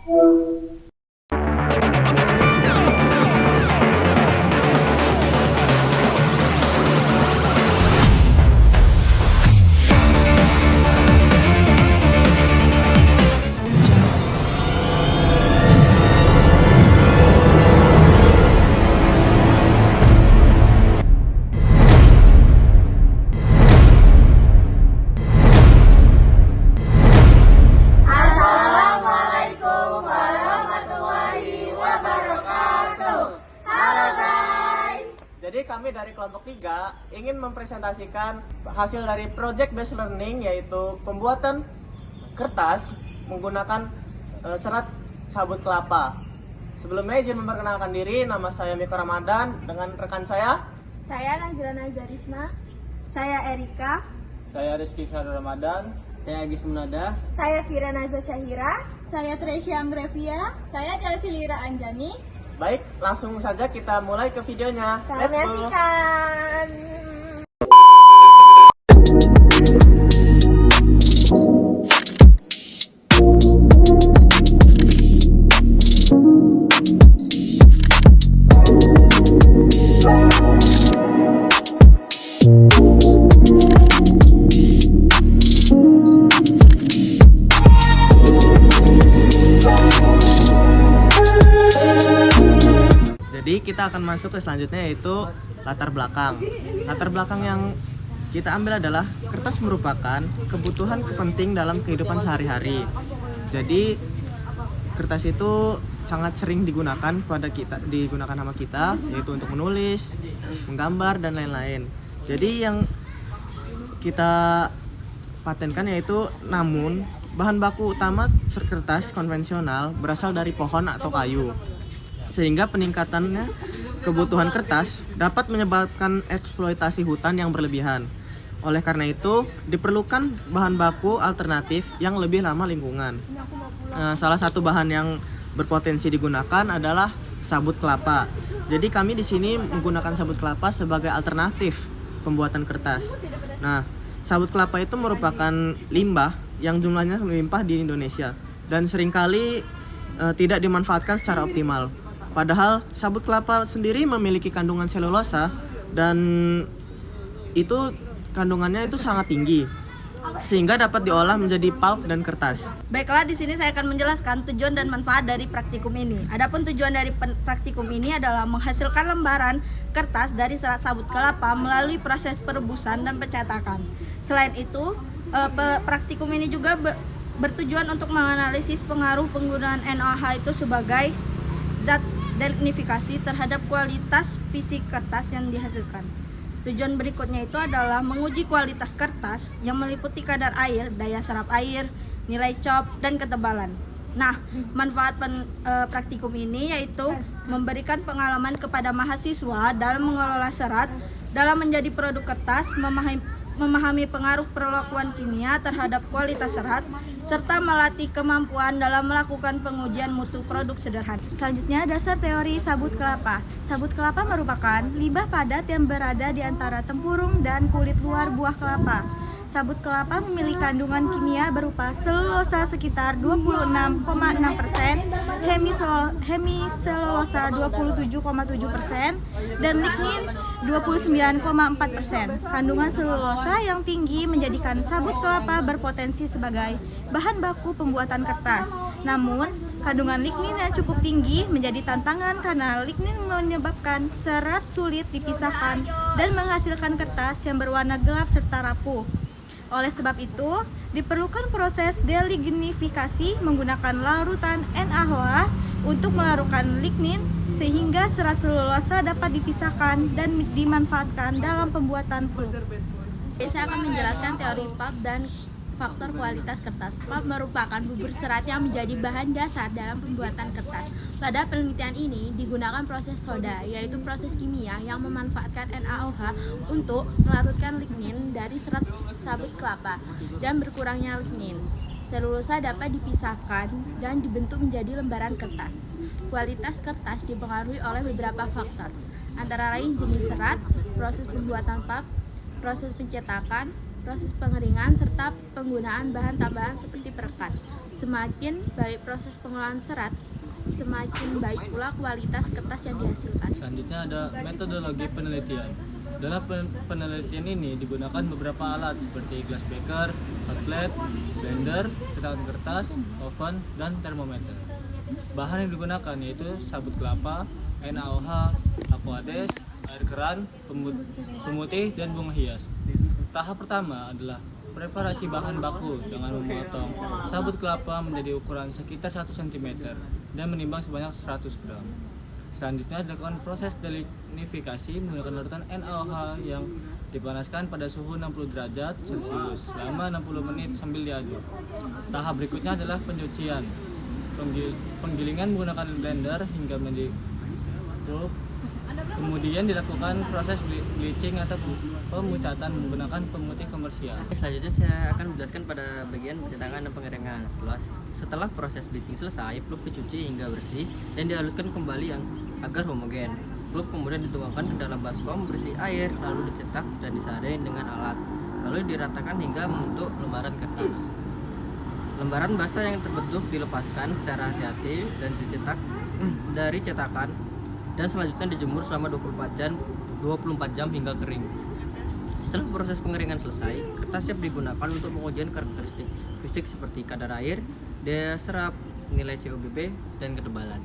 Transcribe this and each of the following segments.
Assalamualaikum warahmatullahi wabarakatuh. Halo guys. Jadi kami dari kelompok 3 ingin mempresentasikan hasil dari project based learning, yaitu pembuatan kertas menggunakan serat sabut kelapa. Sebelumnya izin memperkenalkan diri, nama saya Miko Ramadan dengan rekan saya. Saya Nazila Nazarisma. Saya Erika. Saya Rizky Syarul Ramadan. Saya Agis Munada. Saya Fira Nazar Syahira. Saya Tresya Amrevia. Saya Chelsea Lira Anjani. Baik, langsung saja kita mulai ke videonya. Selamat menyaksikan. Jadi kita akan masuk ke selanjutnya, yaitu latar belakang. Latar belakang yang kita ambil adalah kertas merupakan kebutuhan penting dalam kehidupan sehari-hari. Jadi kertas itu sangat sering digunakan sama kita, yaitu untuk menulis, menggambar dan lain-lain. Jadi yang kita patenkan yaitu, namun bahan baku utama kertas konvensional berasal dari pohon atau kayu, sehingga peningkatannya kebutuhan kertas dapat menyebabkan eksploitasi hutan yang berlebihan. Oleh karena itu, diperlukan bahan baku alternatif yang lebih ramah lingkungan. Salah satu bahan yang berpotensi digunakan adalah sabut kelapa. Jadi kami di sini menggunakan sabut kelapa sebagai alternatif pembuatan kertas. Nah, sabut kelapa itu merupakan limbah yang jumlahnya melimpah di Indonesia dan seringkali tidak dimanfaatkan secara optimal. Padahal sabut kelapa sendiri memiliki kandungan selulosa dan itu kandungannya itu sangat tinggi, sehingga dapat diolah menjadi pulp dan kertas. Baiklah, di sini saya akan menjelaskan tujuan dan manfaat dari praktikum ini. Adapun tujuan dari praktikum ini adalah menghasilkan lembaran kertas dari serat sabut kelapa melalui proses perebusan dan pencetakan. Selain itu, praktikum ini juga bertujuan untuk menganalisis pengaruh penggunaan NaOH itu sebagai zat delignifikasi terhadap kualitas fisik kertas yang dihasilkan. Tujuan berikutnya itu adalah menguji kualitas kertas yang meliputi kadar air, daya serap air, nilai COP, dan ketebalan. Nah, manfaat praktikum ini yaitu memberikan pengalaman kepada mahasiswa dalam mengelola serat, dalam menjadi produk kertas, memahami pengaruh perlakuan kimia terhadap kualitas serat, serta melatih kemampuan dalam melakukan pengujian mutu produk sederhana. Selanjutnya, dasar teori sabut kelapa. Sabut kelapa merupakan limbah padat yang berada di antara tempurung dan kulit luar buah kelapa. Sabut kelapa memiliki kandungan kimia berupa selulosa sekitar 26,6%, hemiselulosa 27,7%, dan lignin 29,4%. Kandungan selulosa yang tinggi menjadikan sabut kelapa berpotensi sebagai bahan baku pembuatan kertas. Namun, kandungan lignin yang cukup tinggi menjadi tantangan karena lignin menyebabkan serat sulit dipisahkan dan menghasilkan kertas yang berwarna gelap serta rapuh. Oleh sebab itu, diperlukan proses delignifikasi menggunakan larutan NaOH untuk melarutkan lignin sehingga serat selulosa dapat dipisahkan dan dimanfaatkan dalam pembuatan pulp. Saya akan menjelaskan teori pulp dan faktor kualitas kertas. Pulp merupakan bubur serat yang menjadi bahan dasar dalam pembuatan kertas. Pada penelitian ini digunakan proses soda, yaitu proses kimia yang memanfaatkan NaOH untuk melarutkan lignin dari serat sabut kelapa dan berkurangnya lignin. Selulosa dapat dipisahkan dan dibentuk menjadi lembaran kertas. Kualitas kertas dipengaruhi oleh beberapa faktor, antara lain jenis serat, proses pembuatan pulp, proses pencetakan, proses pengeringan, serta penggunaan bahan tambahan seperti perekat. Semakin baik proses pengolahan serat, semakin baik pula kualitas kertas yang dihasilkan. Selanjutnya ada metodologi penelitian. Dalam penelitian ini digunakan beberapa alat seperti glass beaker, hot plate, blender, cetakan kertas, oven, dan termometer. Bahan yang digunakan yaitu sabut kelapa, NaOH, aquades, air keran, pemutih, dan bunga hias. Tahap pertama adalah preparasi bahan baku dengan memotong sabut kelapa menjadi ukuran sekitar 1 cm dan menimbang sebanyak 100 gram. Selanjutnya dilakukan proses delignifikasi menggunakan larutan NaOH yang dipanaskan pada suhu 60 derajat Celcius selama 60 menit sambil diaduk. Tahap berikutnya adalah pencucian. Penggilingan menggunakan blender hingga menjadi pulp. Kemudian dilakukan proses bleaching atau pemucatan menggunakan pemutih komersial. Selanjutnya saya akan menjelaskan pada bagian pencetakan dan pengeringan. Setelah proses bleaching selesai, pulp dicuci hingga bersih dan dihaluskan kembali agar homogen. Pulp kemudian dituangkan ke dalam baskom berisi air, lalu dicetak dan disaring dengan alat, lalu diratakan hingga membentuk lembaran kertas. Lembaran basah yang terbentuk dilepaskan secara hati-hati dan dicetak dari cetakan dan selanjutnya dijemur selama 24 jam hingga kering. Setelah proses pengeringan selesai, kertas siap digunakan untuk pengujian karakteristik fisik seperti kadar air, daya serap, nilai COBB, dan ketebalan.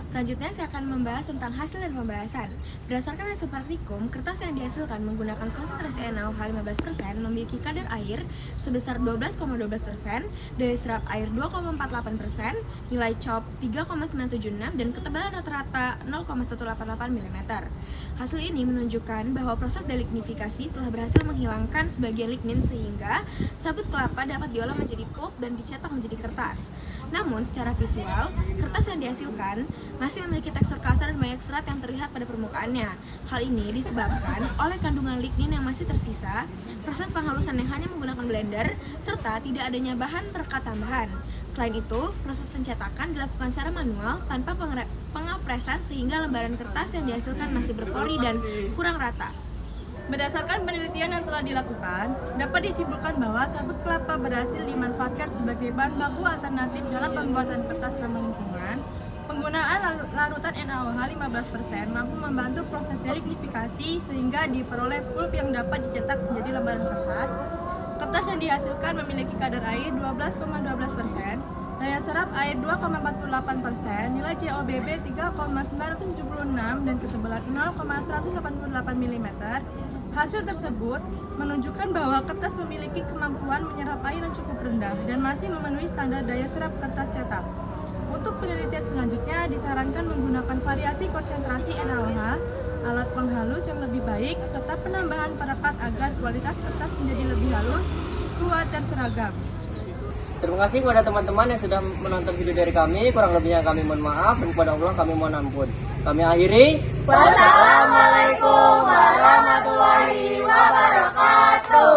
Selanjutnya saya akan membahas tentang hasil dan pembahasan. Berdasarkan hasil praktikum, kertas yang dihasilkan menggunakan konsentrasi NaOH 15% memiliki kadar air sebesar 12,12%, daya serap air 2,48%, nilai COP 3,976 dan ketebalan rata-rata 0,188 mm. Hasil ini menunjukkan bahwa proses delignifikasi telah berhasil menghilangkan sebagian lignin sehingga sabut kelapa dapat diolah menjadi pulp dan dicetak menjadi kertas. Namun secara visual, kertas yang dihasilkan masih memiliki tekstur kasar dan banyak serat yang terlihat pada permukaannya. Hal ini disebabkan oleh kandungan lignin yang masih tersisa, proses penghalusan yang hanya menggunakan blender, serta tidak adanya bahan perekat tambahan. Selain itu, proses pencetakan dilakukan secara manual tanpa pengapresan sehingga lembaran kertas yang dihasilkan masih berpori dan kurang rata. Berdasarkan penelitian yang telah dilakukan, dapat disimpulkan bahwa sabut kelapa berhasil dimanfaatkan sebagai bahan baku alternatif dalam pembuatan kertas ramah lingkungan. Penggunaan larutan NaOH 15% mampu membantu proses delignifikasi sehingga diperoleh pulp yang dapat dicetak menjadi lembaran kertas. Kertas yang dihasilkan memiliki kadar air 12,12%, daya serap air 2,48%, nilai COBB 3,976 dan ketebalan 0,188 mm. Hasil tersebut menunjukkan bahwa kertas memiliki kemampuan menyerap air yang cukup rendah dan masih memenuhi standar daya serap kertas cetak. Untuk penelitian selanjutnya disarankan menggunakan variasi konsentrasi NaOH, alat penghalus yang lebih baik, serta penambahan perekat agar kualitas kertas menjadi lebih halus, kuat, dan seragam. Terima kasih kepada teman-teman yang sudah menonton video dari kami. Kurang lebihnya kami mohon maaf dan kepada Allah kami mohon ampun. Kami akhiri. Wassalamualaikum warahmatullahi wabarakatuh.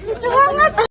Lucu banget.